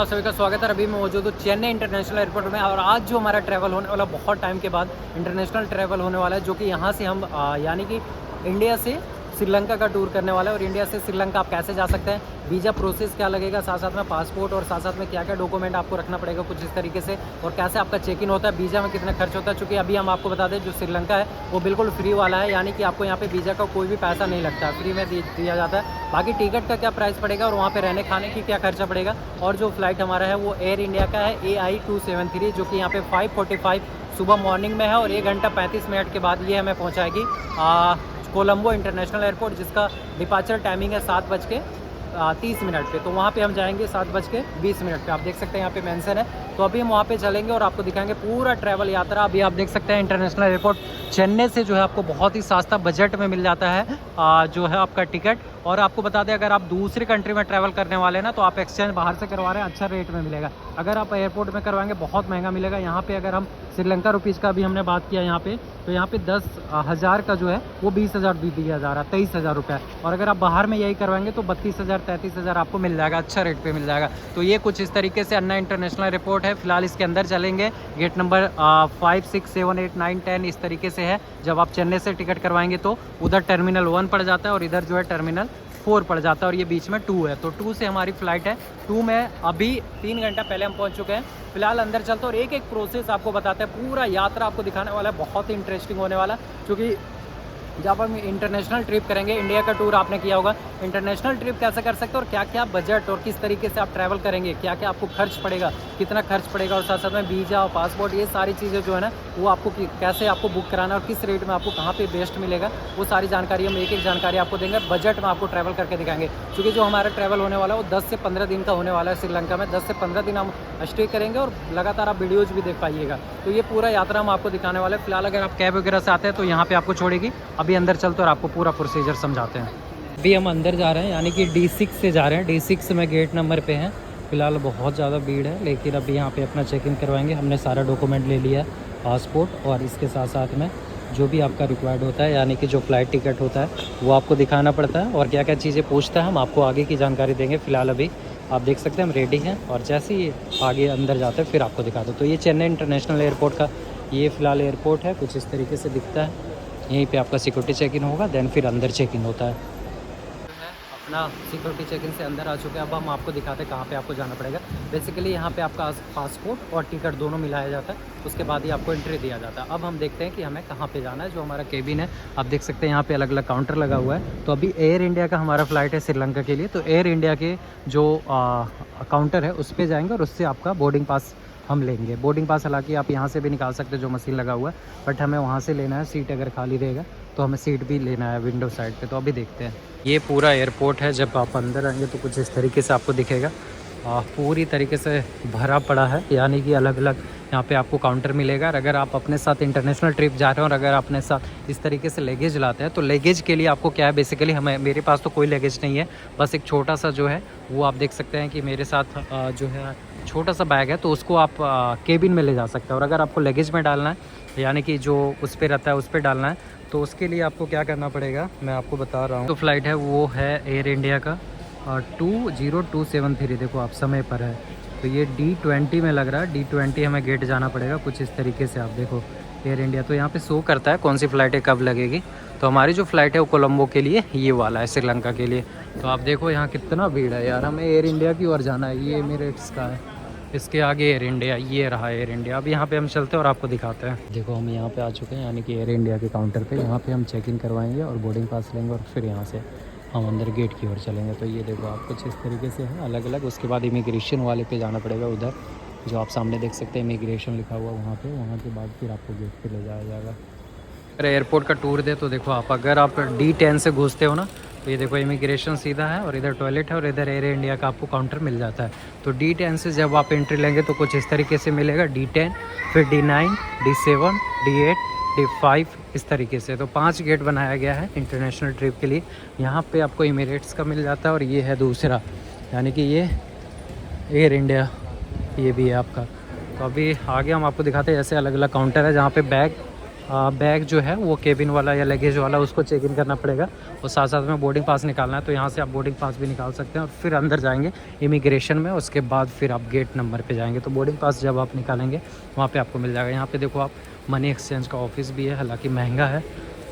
आप सभी का स्वागत है। अभी मैं मौजूद हूँ चेन्नई इंटरनेशनल एयरपोर्ट में और आज जो हमारा ट्रैवल होने वाला बहुत टाइम के बाद इंटरनेशनल ट्रैवल होने वाला है, जो कि यहाँ से हम यानी कि इंडिया से श्रीलंका का टूर करने वाला है। और इंडिया से श्रीलंका आप कैसे जा सकते हैं, वीज़ा प्रोसेस क्या लगेगा, साथ साथ में पासपोर्ट और साथ साथ में क्या क्या डॉक्यूमेंट आपको रखना पड़ेगा कुछ इस तरीके से, और कैसे आपका चेक इन होता है, वीज़ा में कितना खर्च होता है। चूँकि अभी हम आपको बता दें जो श्रीलंका है वो बिल्कुल फ्री वाला है, यानी कि आपको यहाँ पे वीज़ा का कोई भी पैसा नहीं लगता है, फ्री में दिया जाता है। बाकी टिकट का क्या प्राइस पड़ेगा और वहाँ पे रहने खाने की क्या खर्चा पड़ेगा। और जो फ्लाइट हमारा है वो एयर इंडिया का है AI273, जो कि यहाँ पे 5:45 सुबह मॉर्निंग में है और 1 घंटा 35 मिनट के बाद ये हमें पहुँचाएगी कोलंबो इंटरनेशनल एयरपोर्ट, जिसका डिपार्चर टाइमिंग है 7:30 पे। तो वहाँ पे हम जाएंगे 7:20 पे। आप देख सकते हैं यहाँ पे मेंशन है। तो अभी हम वहाँ पे चलेंगे और आपको दिखाएंगे पूरा ट्रैवल यात्रा। अभी आप देख सकते हैं इंटरनेशनल एयरपोर्ट चेन्नई से जो है आपको बहुत ही सस्ता बजट में मिल जाता है जो है आपका टिकट। और आपको बता दें अगर आप दूसरी कंट्री में ट्रैवल करने वाले हैं ना, तो आप एक्सचेंज बाहर से करवा रहे हैं अच्छा रेट में मिलेगा। अगर आप एयरपोर्ट में करवाएंगे बहुत महंगा मिलेगा। यहाँ पे अगर हम श्रीलंका रुपीज़ का भी हमने बात किया यहाँ पे, तो यहाँ पे 10,000 का जो है वो 20,000 दिया जा रहा है, 23,000 रुपये। और अगर आप बाहर में यही करवाएंगे तो 32,000 33,000 आपको मिल जाएगा, अच्छा रेट पे मिल जाएगा। तो ये कुछ इस तरीके से अन्ना इंटरनेशनल एयरपोर्ट है। फिलहाल इसके अंदर चलेंगे, गेट नंबर 5 6 7 8 9 10 इस तरीके से है। जब आप चेन्नई से टिकट करवाएंगे तो उधर टर्मिनल 1 पड़ जाता है और इधर जो है टर्मिनल 4 पड़ जाता है, और ये बीच में 2 है। तो 2 से हमारी फ़्लाइट है। 2 में अभी 3 घंटा पहले हम पहुंच चुके हैं। फिलहाल अंदर चलते और एक एक प्रोसेस आपको बताते हैं, पूरा यात्रा आपको दिखाने वाला है, बहुत ही इंटरेस्टिंग होने वाला, क्योंकि जब हम इंटरनेशनल ट्रिप करेंगे, इंडिया का टूर आपने किया होगा, इंटरनेशनल ट्रिप कैसे कर सकते हो और क्या क्या बजट और किस तरीके से आप ट्रैवल करेंगे, क्या क्या आपको खर्च पड़ेगा, कितना खर्च पड़ेगा, और साथ साथ में वीज़ा और पासपोर्ट, ये सारी चीज़ें जो है ना वो आपको कैसे आपको बुक कराना और किस रेट में आपको कहाँ पे बेस्ट मिलेगा, वो सारी जानकारी हम एक एक जानकारी आपको देंगे। बजट में आपको ट्रैवल करके दिखाएंगे, क्योंकि जो हमारा ट्रैवल होने वाला है वो 10 से 15 दिन का होने वाला है। श्रीलंका में 10 से 15 दिन हम स्टे करेंगे और लगातार आप वीडियोज़ भी देख पाइएगा। तो ये पूरा यात्रा हम आपको दिखाने वाले हैं। फिलहाल अगर आप कैब वगैरह से आते हैं तो यहाँ पर आपको छोड़ेगी। अभी अंदर चलते और आपको पूरा प्रोसीजर समझाते हैं। अभी हम अंदर जा रहे हैं, यानी कि D6 से जा रहे हैं। D6 में गेट नंबर पे हैं। फिलहाल बहुत ज़्यादा भीड़ है, लेकिन अभी यहाँ पे अपना चेक इन करवाएंगे। हमने सारा डॉक्यूमेंट ले लिया है, पासपोर्ट और इसके साथ साथ में जो भी आपका रिक्वायर्ड होता है, यानी कि जो फ़्लाइट टिकट होता है वो आपको दिखाना पड़ता है, और क्या क्या चीज़ें पूछता है हम आपको आगे की जानकारी देंगे। फ़िलहाल अभी आप देख सकते हैं हम रेडी हैं, और जैसे ही आगे अंदर जाते हैं फिर आपको दिखाते हैं। तो ये चेन्नई इंटरनेशनल एयरपोर्ट का ये फ़िलहाल एयरपोर्ट है, कुछ इस तरीके से दिखता है। यहीं पे आपका सिक्योरिटी चेक इन होगा, देन फिर अंदर चेक इन होता है। अपना सिक्योरिटी चेक इन से अंदर आ चुके हैं। अब हम आपको दिखाते हैं कहाँ पे आपको जाना पड़ेगा। बेसिकली यहाँ पे आपका पासपोर्ट और टिकट दोनों मिलाया जाता है, उसके बाद ही आपको एंट्री दिया जाता है। अब हम देखते हैं कि हमें कहाँ पे जाना है। जो हमारा केबिन है आप देख सकते हैं यहाँ पे अलग अलग काउंटर लगा हुआ है। तो अभी एयर इंडिया का हमारा फ़्लाइट है श्रीलंका के लिए, तो एयर इंडिया के जो काउंटर है उस पर जाएंगे और उससे आपका बोर्डिंग पास हम लेंगे। बोर्डिंग पास हालांकि आप यहाँ से भी निकाल सकते हैं जो मशीन लगा हुआ है, बट हमें वहाँ से लेना है। सीट अगर खाली रहेगा तो हमें सीट भी लेना है विंडो साइड पे। तो अभी देखते हैं। ये पूरा एयरपोर्ट है। जब आप अंदर आएंगे तो कुछ इस तरीके से आपको दिखेगा। पूरी तरीके से भरा पड़ा है, यानी कि अलग अलग यहाँ पे आपको काउंटर मिलेगा। और अगर आप अपने साथ इंटरनेशनल ट्रिप जा रहे हो और अगर अपने साथ इस तरीके से लगेज लाते हैं, तो लगेज के लिए आपको क्या है, बेसिकली मेरे पास तो कोई लगेज नहीं है, बस एक छोटा सा जो है वो आप देख सकते हैं कि मेरे साथ जो है छोटा सा बैग है, तो उसको आप केबिन में ले जा सकते हैं। और अगर आपको लगेज में डालना है, यानी कि जो उस पर रहता है उस पर डालना है, तो उसके लिए आपको क्या करना पड़ेगा मैं आपको बता रहा हूँ। तो फ़्लाइट है वो है एयर इंडिया का 20273। देखो आप समय पर है, तो ये D20 में लग रहा है। D20 हमें गेट जाना पड़ेगा कुछ इस तरीके से। आप देखो एयर इंडिया, तो यहाँ पे शो करता है कौन सी फ़्लाइटें कब लगेगी। तो हमारी जो फ़्लाइट है वो कोलंबो के लिए ये वाला है, श्रीलंका के लिए। तो आप देखो यहाँ कितना भीड़ है यार। हमें एयर इंडिया की ओर जाना है। ये एमिरेट्स का है, इसके आगे एयर इंडिया, ये रहा एयर इंडिया। अब यहाँ पे हम चलते हैं और आपको दिखाते हैं। देखो हम यहाँ पे आ चुके हैं, यानी कि एयर इंडिया के काउंटर पे। यहाँ पे हम चेक इन करवाएंगे और बोर्डिंग पास लेंगे, और फिर यहाँ से हम अंदर गेट की ओर चलेंगे। तो ये देखो आप कुछ इस तरीके से है अलग अलग। उसके बाद इमिग्रेशन वाले पे जाना पड़ेगा, उधर जो आप सामने देख सकते हैं इमिग्रेशन लिखा हुआ वहाँ पे। वहाँ के बाद फिर आपको गेट पे ले जाया जाएगा। अगर एयरपोर्ट का टूर दे तो देखो आप, अगर आप D10 से घुसते हो ना, तो ये देखो इमिग्रेशन सीधा है और इधर टॉयलेट है और इधर एयर इंडिया का आपको काउंटर मिल जाता है। तो D10 से जब आप एंट्री लेंगे तो कुछ इस तरीके से मिलेगा। D10, फिर D9, D7, D8, D5 इस तरीके से। तो 5 गेट बनाया गया है इंटरनेशनल ट्रिप के लिए। यहाँ पे आपको इमिरेट्स का मिल जाता है, और ये है दूसरा, यानी कि ये एयर इंडिया, ये भी है आपका। तो अभी आगे हम आपको दिखाते हैं। ऐसे अलग अलग काउंटर है जहाँ पे बैग बैग जो है वो केबिन वाला या लगेज वाला उसको चेक इन करना पड़ेगा, और साथ साथ में बोर्डिंग पास निकालना है। तो यहाँ से आप बोर्डिंग पास भी निकाल सकते हैं और फिर अंदर जाएंगे इमिग्रेशन में। उसके बाद फिर आप गेट नंबर पे जाएंगे, तो बोर्डिंग पास जब आप निकालेंगे वहाँ पे आपको मिल जाएगा। यहाँ पे देखो आप मनी एक्सचेंज का ऑफिस भी है, हालांकि महंगा है,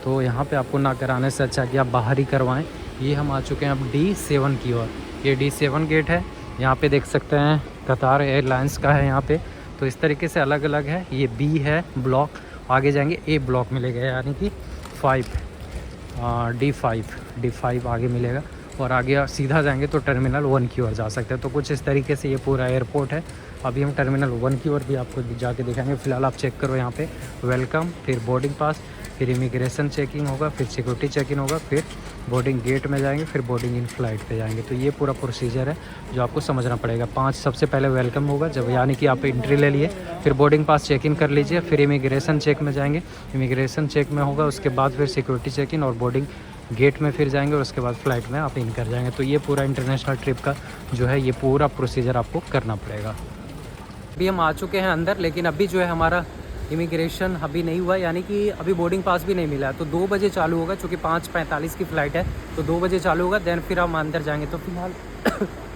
तो यहाँ पे आपको ना कराने से अच्छा कि आप बाहर ही करवाएं। ये हम आ चुके हैं अब D7 की ओर। ये D7 गेट है, यहाँ पे देख सकते हैं कतार एयरलाइंस का है यहाँ पे। तो इस तरीके से अलग अलग है। ये B है ब्लॉक, आगे जाएंगे A ब्लॉक मिलेगा, यानी कि 5 D5 आगे मिलेगा, और आगे सीधा जाएंगे तो टर्मिनल 1 की ओर जा सकते हैं। तो कुछ इस तरीके से ये पूरा एयरपोर्ट है। अभी हम टर्मिनल 1 की ओर भी आपको जाके दिखाएंगे। फ़िलहाल आप चेक करो यहाँ पे वेलकम, फिर बोर्डिंग पास, फिर इमिग्रेशन चेकिंग होगा, फिर सिक्योरिटी चेकिंग होगा, फिर बोर्डिंग गेट में जाएंगे, फिर बोर्डिंग इन फ्लाइट पे जाएंगे। तो ये पूरा प्रोसीजर है जो आपको समझना पड़ेगा। 5 सबसे पहले वेलकम होगा, जब यानी कि आप एंट्री ले लिए, फिर बोर्डिंग पास चेक इन कर लीजिए, फिर इमिग्रेशन चेक में जाएंगे, इमिग्रेशन चेक में होगा, उसके बाद फिर सिक्योरिटी चेक इन और बोर्डिंग गेट में फिर जाएंगे, और उसके बाद फ़्लाइट में आप इन कर जाएंगे। तो ये पूरा इंटरनेशनल ट्रिप का जो है ये पूरा प्रोसीजर आपको करना पड़ेगा। अभी हम आ चुके हैं अंदर, लेकिन अभी जो है हमारा इमिग्रेशन अभी नहीं हुआ, यानी कि अभी बोर्डिंग पास भी नहीं मिला है। तो 2 बजे चालू होगा, चूँकि 5:45 की फ़्लाइट है, तो 2 बजे चालू होगा, देन फिर हम अंदर जाएंगे। तो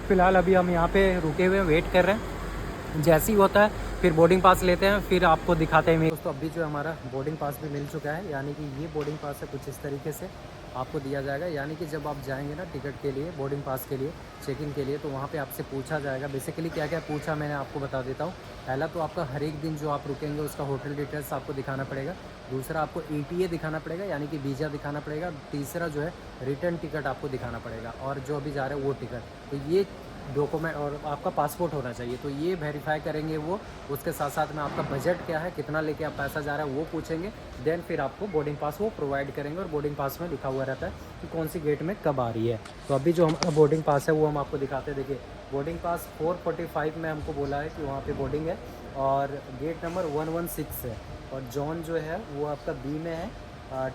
फ़िलहाल अभी हम यहाँ पे रुके हुए हैं, वेट कर रहे हैं। जैसे ही होता है फिर बोर्डिंग पास लेते हैं, फिर आपको दिखाते हैं। दोस्तों अभी जो हमारा बोर्डिंग पास भी मिल चुका है, यानी कि ये बोर्डिंग पास है, कुछ इस तरीके से आपको दिया जाएगा। यानी कि जब आप जाएंगे ना टिकट के लिए, बोर्डिंग पास के लिए, चेक इन के लिए, तो वहाँ पे आपसे पूछा जाएगा। बेसिकली क्या क्या पूछा मैंने आपको बता देता हूँ। पहला तो आपका हर एक दिन जो आप रुकेंगे उसका होटल डिटेल्स आपको दिखाना पड़ेगा। दूसरा आपको ETA दिखाना पड़ेगा, यानी कि वीज़ा दिखाना पड़ेगा। तीसरा जो है रिटर्न टिकट आपको दिखाना पड़ेगा, और जो अभी जा रहे हैं वो टिकट। तो ये डॉक्यूमेंट, और आपका पासपोर्ट होना चाहिए, तो ये वेरीफाई करेंगे वो। उसके साथ साथ में आपका बजट क्या है, कितना लेके आप पैसा जा रहा है वो पूछेंगे। देन फिर आपको बोर्डिंग पास वो प्रोवाइड करेंगे, और बोर्डिंग पास में लिखा हुआ रहता है कि कौन सी गेट में कब आ रही है। तो अभी जो हमारा बोर्डिंग पास है वो हम आपको दिखाते हैं। देखिए बोर्डिंग पास 4:45 में हमको बोला है कि वहाँ पर बोर्डिंग है, और गेट नंबर 116 है, और जोन जो है वो आपका B में है,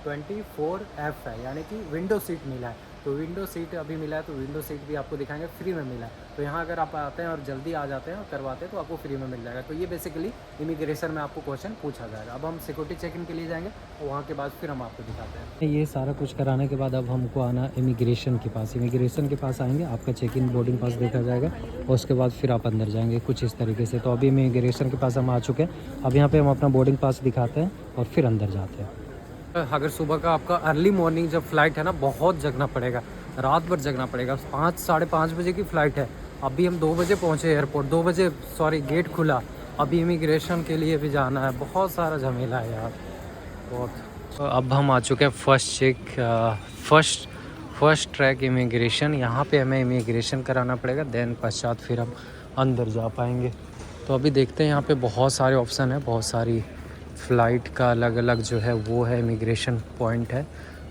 24F है, यानी कि विंडो सीट मिला है। तो विंडो सीट अभी मिला है, तो विंडो सीट भी आपको दिखाएंगे, फ्री में मिला है। तो यहाँ अगर आप आते हैं और जल्दी आ जाते हैं और करवाते हैं तो आपको फ्री में मिल जाएगा। तो ये बेसिकली इमिग्रेशन में आपको क्वेश्चन पूछा जाएगा। अब हम सिक्योरिटी चेक इन के लिए जाएंगे, और वहाँ के बाद फिर हम आपको दिखाते हैं। ये सारा कुछ कराने के बाद अब हमको आना इमिग्रेशन के पास। इमिग्रेशन के पास आएंगे, आपका चेक इन बोर्डिंग पास देखा जाएगा, और उसके बाद फिर आप अंदर जाएंगे, कुछ इस तरीके से। तो अभी इमिग्रेशन के पास हम आ चुके हैं। अब यहाँ पर हम अपना बोर्डिंग पास दिखाते हैं और फिर अंदर जाते हैं। अगर सुबह का आपका अर्ली मॉर्निंग जब फ्लाइट है ना, बहुत जगना पड़ेगा, रात भर जगना पड़ेगा। 5 साढ़े 5 बजे की फ़्लाइट है। अभी हम 2 बजे पहुँचे एयरपोर्ट, 2 बजे सॉरी गेट खुला। अभी इमिग्रेशन के लिए भी जाना है, बहुत सारा झमेला है यार, बहुत। तो अब हम आ चुके हैं first check, first track immigration. यहाँ पे हमें इमिग्रेशन कराना पड़ेगा, देन पश्चात फिर हम अंदर जा पाएंगे। तो अभी देखते हैं, यहाँ पे बहुत सारे ऑप्शन है, बहुत सारी फ़्लाइट का अलग अलग जो है वो है इमिग्रेशन पॉइंट है।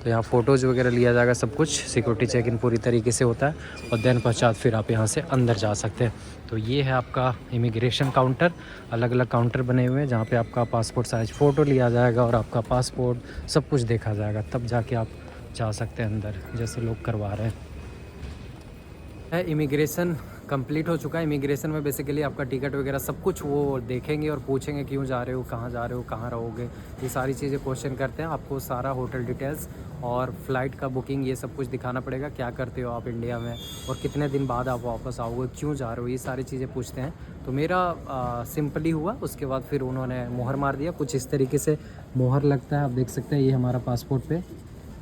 तो यहाँ फ़ोटोज़ वगैरह लिया जाएगा, सब कुछ सिक्योरिटी चेक इन पूरी तरीके से होता है, और देन पश्चात फिर आप यहाँ से अंदर जा सकते हैं। तो ये है आपका इमिग्रेशन काउंटर। अलग अलग काउंटर बने हुए हैं जहाँ पे आपका पासपोर्ट साइज़ फ़ोटो लिया जाएगा, और आपका पासपोर्ट सब कुछ देखा जाएगा, तब जाके आप जा सकते हैं अंदर, जैसे लोग करवा रहे हैं। इमिग्रेशन कंप्लीट हो चुका है। इमिग्रेशन में बेसिकली आपका टिकट वगैरह सब कुछ वो देखेंगे और पूछेंगे क्यों जा रहे हो, कहाँ जा रहे हो, कहाँ रहोगे, ये सारी चीज़ें क्वेश्चन करते हैं। आपको सारा होटल डिटेल्स और फ़्लाइट का बुकिंग ये सब कुछ दिखाना पड़ेगा, क्या करते हो आप इंडिया में, और कितने दिन बाद आप वापस आओगे, क्यों जा रहे हो, ये सारी चीज़ें पूछते हैं। तो मेरा सिंपली हुआ, उसके बाद फिर उन्होंने मोहर मार दिया। कुछ इस तरीके से मोहर लगता है, आप देख सकते हैं, ये हमारा पासपोर्ट पे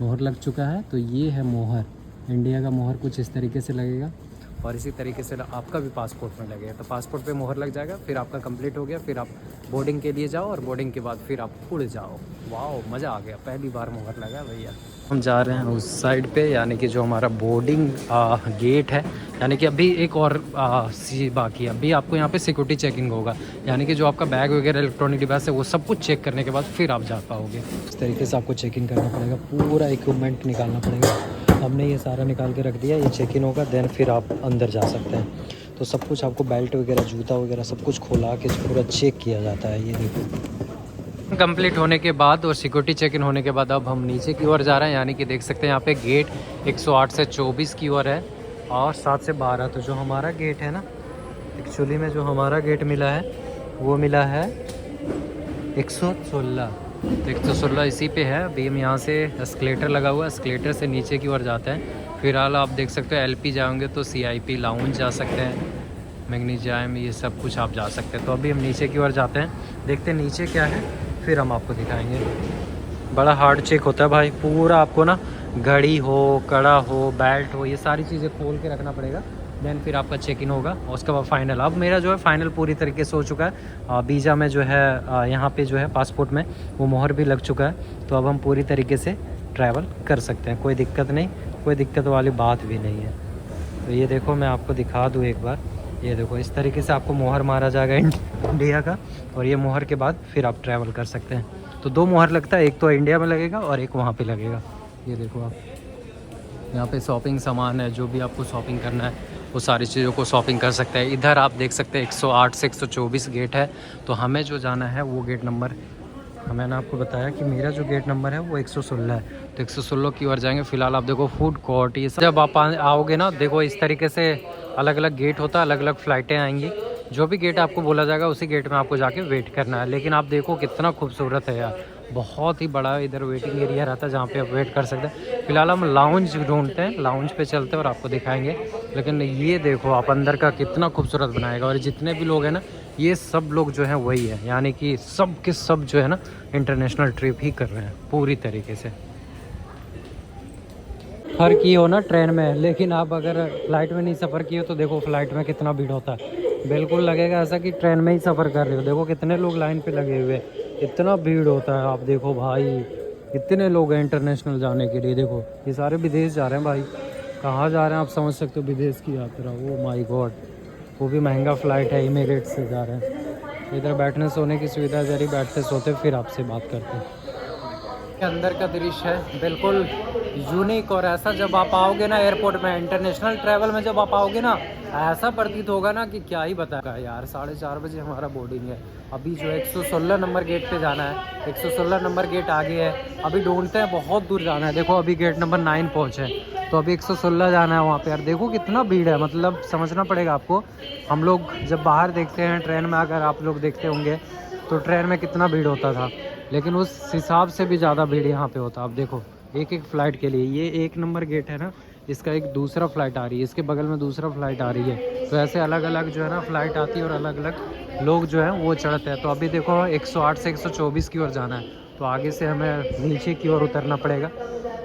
मोहर लग चुका है। तो ये है मोहर, इंडिया का मोहर कुछ इस तरीके से लगेगा, और इसी तरीके से आपका भी पासपोर्ट में लगेगा। तो पासपोर्ट पे मोहर लग जाएगा, फिर आपका कंप्लीट हो गया, फिर आप बोर्डिंग के लिए जाओ, और बोर्डिंग के बाद फिर आप उड़ जाओ। वाह, मज़ा आ गया, पहली बार मोहर लगा भैया। हम जा रहे हैं उस साइड पे, यानी कि जो हमारा बोर्डिंग गेट है, यानी कि अभी एक और चीज़ बाकी है। अभी आपको यहाँ पे सिक्योरिटी चेकिंग होगा, यानी कि जो आपका बैग वगैरह इलेक्ट्रॉनिक डिवाइस है वो सब कुछ चेक करने के बाद फिर आप जा पाओगे। इस तरीके से आपको चेक इन करना पड़ेगा, पूरा इक्विपमेंट निकालना पड़ेगा। हमने ये सारा निकाल के रख दिया, ये चेक इन होगा, देन फिर आप अंदर जा सकते हैं। तो सब कुछ आपको बेल्ट वगैरह, जूता वगैरह सब कुछ खोला के पूरा चेक किया जाता है। ये देखो, कंप्लीट होने के बाद और सिक्योरिटी चेक इन होने के बाद अब हम नीचे की ओर जा रहे हैं, यानी कि देख सकते हैं यहाँ पे गेट 108 से 24 की ओर है, और 7 से 12। तो जो हमारा गेट है ना, एक्चुअली में जो हमारा गेट मिला है वो मिला है 116, तो 116 इसी पे है। अभी हम यहाँ से एस्केलेटर लगा हुआ है, एस्केलेटर से नीचे की ओर जाते हैं। फिलहाल आप देख सकते हो एलपी जाओगे तो सीआईपी लाउंज जा सकते हैं, मैग्नीशियम, ये सब कुछ आप जा सकते हैं। तो अभी हम नीचे की ओर जाते हैं, देखते हैं नीचे क्या है, फिर हम आपको दिखाएंगे। बड़ा हार्ड चेक होता है भाई, पूरा आपको ना घड़ी हो, कड़ा हो, बेल्ट हो, ये सारी चीज़ें खोल के रखना पड़ेगा, देन फिर आपका चेक इन होगा और उसके बाद फाइनल। अब मेरा जो है फाइनल पूरी तरीके से हो चुका है। वीज़ा में जो है यहाँ पे जो है पासपोर्ट में वो मोहर भी लग चुका है। तो अब हम पूरी तरीके से ट्रैवल कर सकते हैं, कोई दिक्कत नहीं, कोई दिक्कत वाली बात भी नहीं है। तो ये देखो मैं आपको दिखा दूँ एक बार, ये देखो इस तरीके से आपको मोहर मारा जाएगा इंडिया का, और ये मोहर के बाद फिर आप ट्रैवल कर सकते हैं। तो 2 मोहर लगता है, एक तो इंडिया में लगेगा और एक वहाँ पे लगेगा। ये देखो आप यहाँ पे शॉपिंग सामान है, जो भी आपको शॉपिंग करना है वो सारी चीज़ों को शॉपिंग कर सकते हैं। इधर आप देख सकते हैं 108 से 124 गेट है। तो हमें जो जाना है वो गेट नंबर, मैंने आपको बताया कि मेरा जो गेट नंबर है वो 116 है, तो 116 की ओर जाएंगे। फिलहाल आप देखो फूड कोर्ट, ये सब जब आप आओगे ना, देखो इस तरीके से अलग अलग गेट होता है, अलग अलग फ़्लाइटें आएंगी। जो भी गेट आपको बोला जाएगा उसी गेट में आपको जाके वेट करना है। लेकिन आप देखो कितना खूबसूरत है यार, बहुत ही बड़ा इधर वेटिंग एरिया रहता है जहाँ पे आप वेट कर सकते हैं। फिलहाल हम लाउंज ढूंढते हैं, लाउंज पे चलते हैं और आपको दिखाएंगे। लेकिन ये देखो आप अंदर का कितना खूबसूरत बनाएगा, और जितने भी लोग हैं ना, ये सब लोग जो हैं वही है, यानी कि सब के सब जो है ना इंटरनेशनल ट्रिप ही कर रहे हैं पूरी तरीके से। सफ़र की हो ना ट्रेन में, लेकिन आप अगर फ़्लाइट में नहीं सफ़र किए तो देखो फ़्लाइट में कितना भीड़ होता है। बिल्कुल लगेगा ऐसा कि ट्रेन में ही सफ़र कर रहे हो। देखो कितने लोग लाइन पे लगे हुए, इतना भीड़ होता है। आप देखो भाई कितने लोग हैं इंटरनेशनल जाने के लिए। देखो ये सारे विदेश जा रहे हैं भाई, कहाँ जा रहे हैं आप समझ सकते हो, विदेश की यात्रा। ओ माय गॉड, वो भी महंगा फ़्लाइट है, इमिरेट्स से जा रहे हैं। इधर बैठने सोने की सुविधा है, जरी बैठते सोते फिर आपसे बात करते हैं। अंदर का दृश्य है बिल्कुल यूनिक, और ऐसा जब आप आओगे ना एयरपोर्ट में, इंटरनेशनल ट्रैवल में जब आप आओगे ना, ऐसा प्रतीत होगा ना कि क्या ही बताएगा यार। 4:30 बजे हमारा बोर्डिंग है। अभी जो 116 नंबर गेट पे जाना है, 116 नंबर गेट आगे है। अभी ढूंढते हैं, बहुत दूर जाना है। देखो अभी गेट नंबर 9 पहुँचे, तो अभी 116 जाना है वहाँ पे। यार देखो कितना भीड़ है, मतलब समझना पड़ेगा आपको। हम लोग जब बाहर देखते हैं ट्रेन में, अगर आप लोग देखते होंगे तो ट्रेन में कितना भीड़ होता था, लेकिन उस हिसाब से भी ज़्यादा भीड़ यहाँ पे होता है। आप देखो एक एक फ़्लाइट के लिए, ये 1 नंबर गेट है ना, इसका एक दूसरा फ़्लाइट आ रही है, इसके बगल में दूसरा फ़्लाइट आ रही है। तो ऐसे अलग अलग जो है ना फ़्लाइट आती है और अलग अलग लोग जो हैं वो चढ़ते हैं। तो अभी देखो 108 से 124 की ओर जाना है, तो आगे से हमें नीचे की ओर उतरना पड़ेगा।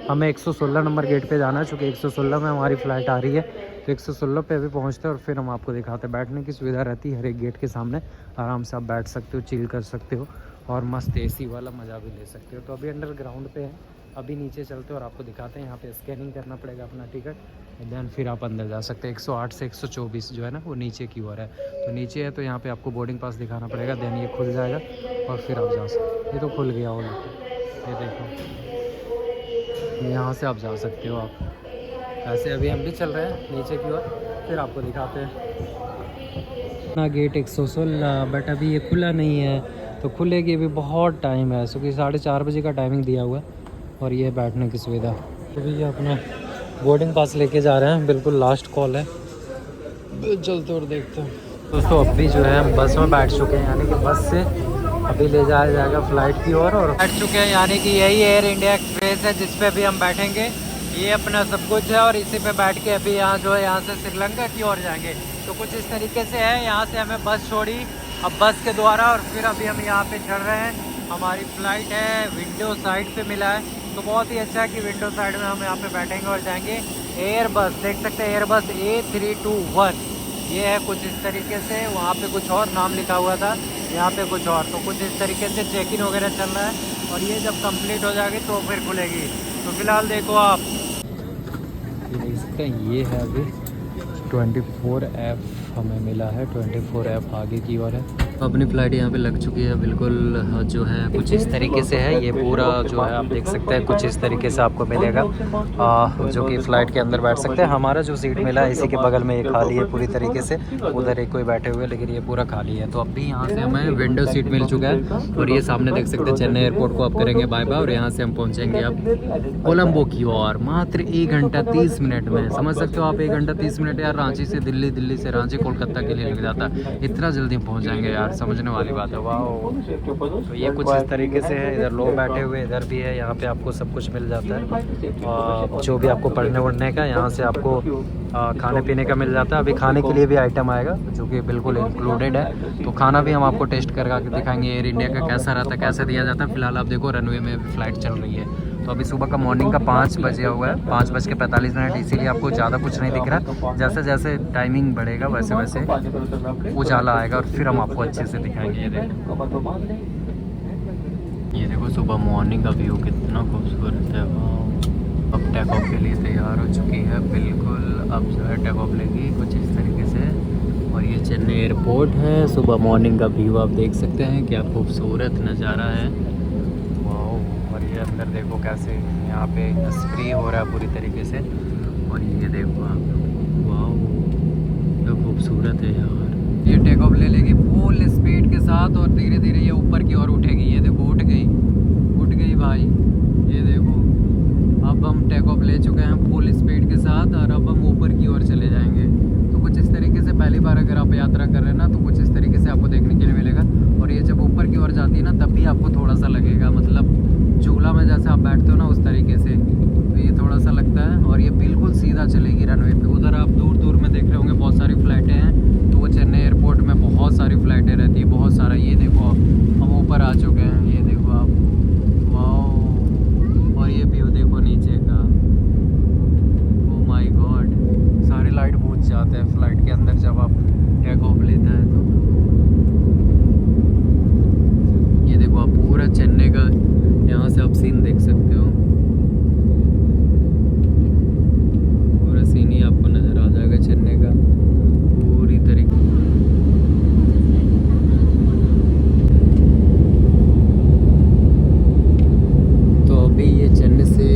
हमें 116 नंबर गेट पे जाना है, चूँकि 116 में हमारी फ़्लाइट आ रही है। तो 116 पे अभी पहुँचते हैं और फिर हम आपको दिखाते हैं। बैठने की सुविधा रहती है हर एक गेट के सामने, आराम से आप बैठ सकते हो, चिल कर सकते हो और मस्त एसी वाला मज़ा भी ले सकते हो। तो अभी अंडरग्राउंड पे हैं, अभी नीचे चलते हैं और आपको दिखाते हैं। यहाँ पे स्कैनिंग करना पड़ेगा अपना टिकट, देन फिर आप अंदर जा सकते हैं। 108 से 124 जो है ना वो नीचे की ओर है। तो नीचे है तो यहाँ पे आपको बोर्डिंग पास दिखाना पड़ेगा, देन ये खुल जाएगा और फिर आप जा सकते। ये तो खुल गया और ये देखो यहाँ से आप जा सकते हो। आप ऐसे अभी हम भी चल रहे हैं नीचे की ओर, फिर आपको दिखाते हैं ना। गेट 116, बट अभी ये खुला नहीं है, तो खुलेगी भी बहुत टाइम है, क्योंकि 4:30 बजे का टाइमिंग दिया हुआ है। और ये बैठने की सुविधा, अभी ये अपना बोर्डिंग पास लेके जा रहे हैं, बिल्कुल लास्ट कॉल है, चलते और देखते हैं। दोस्तों अभी जो है हम बस में बैठ चुके हैं, यानी कि बस से अभी ले जाया जाएगा फ़्लाइट की ओर, और बैठ चुके हैं। यानी कि यही एयर इंडिया एक्सप्रेस है जिस पे अभी हम बैठेंगे। ये अपना सब कुछ है और इसी पे बैठ के अभी यहाँ जो है यहाँ से श्रीलंका की ओर जाएंगे। तो कुछ इस तरीके से है, यहाँ से हमें बस छोड़ी अब बस के द्वारा, और फिर अभी हम यहाँ पे चढ़ रहे हैं। हमारी फ़्लाइट है विंडो साइड पे मिला है, तो बहुत ही अच्छा है कि विंडो साइड में हम यहाँ पे बैठेंगे और जाएंगे। एयर बस देख सकते हैं, एयर बस A321 ये है कुछ इस तरीके से। वहाँ पे कुछ और नाम लिखा हुआ था, यहाँ पे कुछ और। तो कुछ इस तरीके से चेक इन वगैरह चल रहा है, और ये जब कंप्लीट हो जाएगी तो फिर खुलेगी। तो फिलहाल देखो आप इसका ये है अभी 24F हमें मिला है, 24F आगे की ओर है। तो अपनी फ़्लाइट यहाँ पे लग चुकी है, बिल्कुल जो है कुछ इस तरीके से है। ये पूरा जो है आप देख सकते हैं कुछ इस तरीके से आपको मिलेगा, जो कि फ़्लाइट के अंदर बैठ सकते हैं। हमारा जो सीट मिला है इसी के बगल में ये खाली है पूरी तरीके से, उधर एक कोई बैठे हुए, लेकिन ये पूरा खाली है। तो अब भी यहाँ से हमें विंडो सीट मिल चुका है, और ये सामने देख सकते हैं चेन्नई एयरपोर्ट को आप करेंगे बाय बाय, और यहाँ से हम पहुँचेंगे अब कोलंबो की ओर मात्र 1 घंटा 30 मिनट में। समझ सकते हो आप, 1 घंटा 30 मिनट यार। रांची से दिल्ली, दिल्ली से रांची कोलकाता के लिए लग जाता है, इतना जल्दी पहुँच जाएंगे यार। यार, समझने वाली बात है। वाह, तो ये कुछ इस तरीके से है। इधर लोग बैठे हुए, इधर भी है। यहाँ पे आपको सब कुछ मिल जाता है, और जो भी आपको पढ़ने वढ़ने का, यहाँ से आपको खाने पीने का मिल जाता है। अभी खाने के लिए भी आइटम आएगा जो कि बिल्कुल इंक्लूडेड है, तो खाना भी हम आपको टेस्ट करके दिखाएंगे एयर इंडिया का कैसा रहता है, कैसे दिया जाता है। फिलहाल आप देखो रनवे में अभी फ़्लाइट चल रही है, तो अभी सुबह का मॉर्निंग का 5 बजे हुआ है, 5:45, इसीलिए आपको ज़्यादा कुछ नहीं दिख रहा। जैसे जैसे टाइमिंग बढ़ेगा वैसे वैसे उजाला आएगा और फिर हम आपको अच्छे से दिखाएंगे। ये देखो सुबह मॉर्निंग का व्यू कितना खूबसूरत है। अब टेक ऑफ के लिए तैयार हो चुकी है बिल्कुल। अब जो है टेक ऑफ लेगी कुछ इस तरीके से, और ये चेन्नई एयरपोर्ट है। सुबह मॉर्निंग का व्यू आप देख सकते हैं, क्या खूबसूरत नज़ारा है। वाह, और ये अंदर देखो कैसे यहाँ पे स्प्रे हो रहा है पूरी तरीके से, और ये देखो आप, वाह क्या खूबसूरत है यार। ये टेक ऑफ ले लेगी फुल स्पीड के साथ, और धीरे धीरे ये ऊपर की ओर उठेगी। ये देखो उठ गई भाई, ये देखो। अब हम टेक ऑफ ले चुके हैं फुल स्पीड के साथ, और अब हम ऊपर की ओर चले जाएंगे। तो कुछ इस तरीके से पहली बार अगर आप यात्रा कर रहे हैं ना, तो कुछ इस तरीके से आपको देखने के लिए मिलेगा। और ये जब ऊपर की ओर जाती है ना, तब भी आपको थोड़ा सा लगेगा, मतलब झूला में जैसे आप बैठते हो ना उस तरीके से, तो ये थोड़ा सा लगता है। और ये बिल्कुल सीधा चलेगी रनवे पे। उधर आप दूर दूर में देख रहे होंगे बहुत सारी फ़्लाइटें हैं, तो वो चेन्नई एयरपोर्ट में बहुत सारी फ़्लाइटें रहती है, बहुत सारा। ये देखो हम ऊपर आ चुके हैं, ये देखो आप, वाह। और ये व्यू देखो नीचे का, ओह माय गॉड, सारी लाइट बुझ जाते हैं फ़्लाइट के अंदर जब आप टेक ऑफ लेता है। तो ये देखो आप पूरा चेन्नई का यहाँ से आप सीन देख सकते हो, पूरा सीन ही आपको नज़र आ जाएगा चेन्नई का पूरी तरीके। तो अभी ये चेन्नई से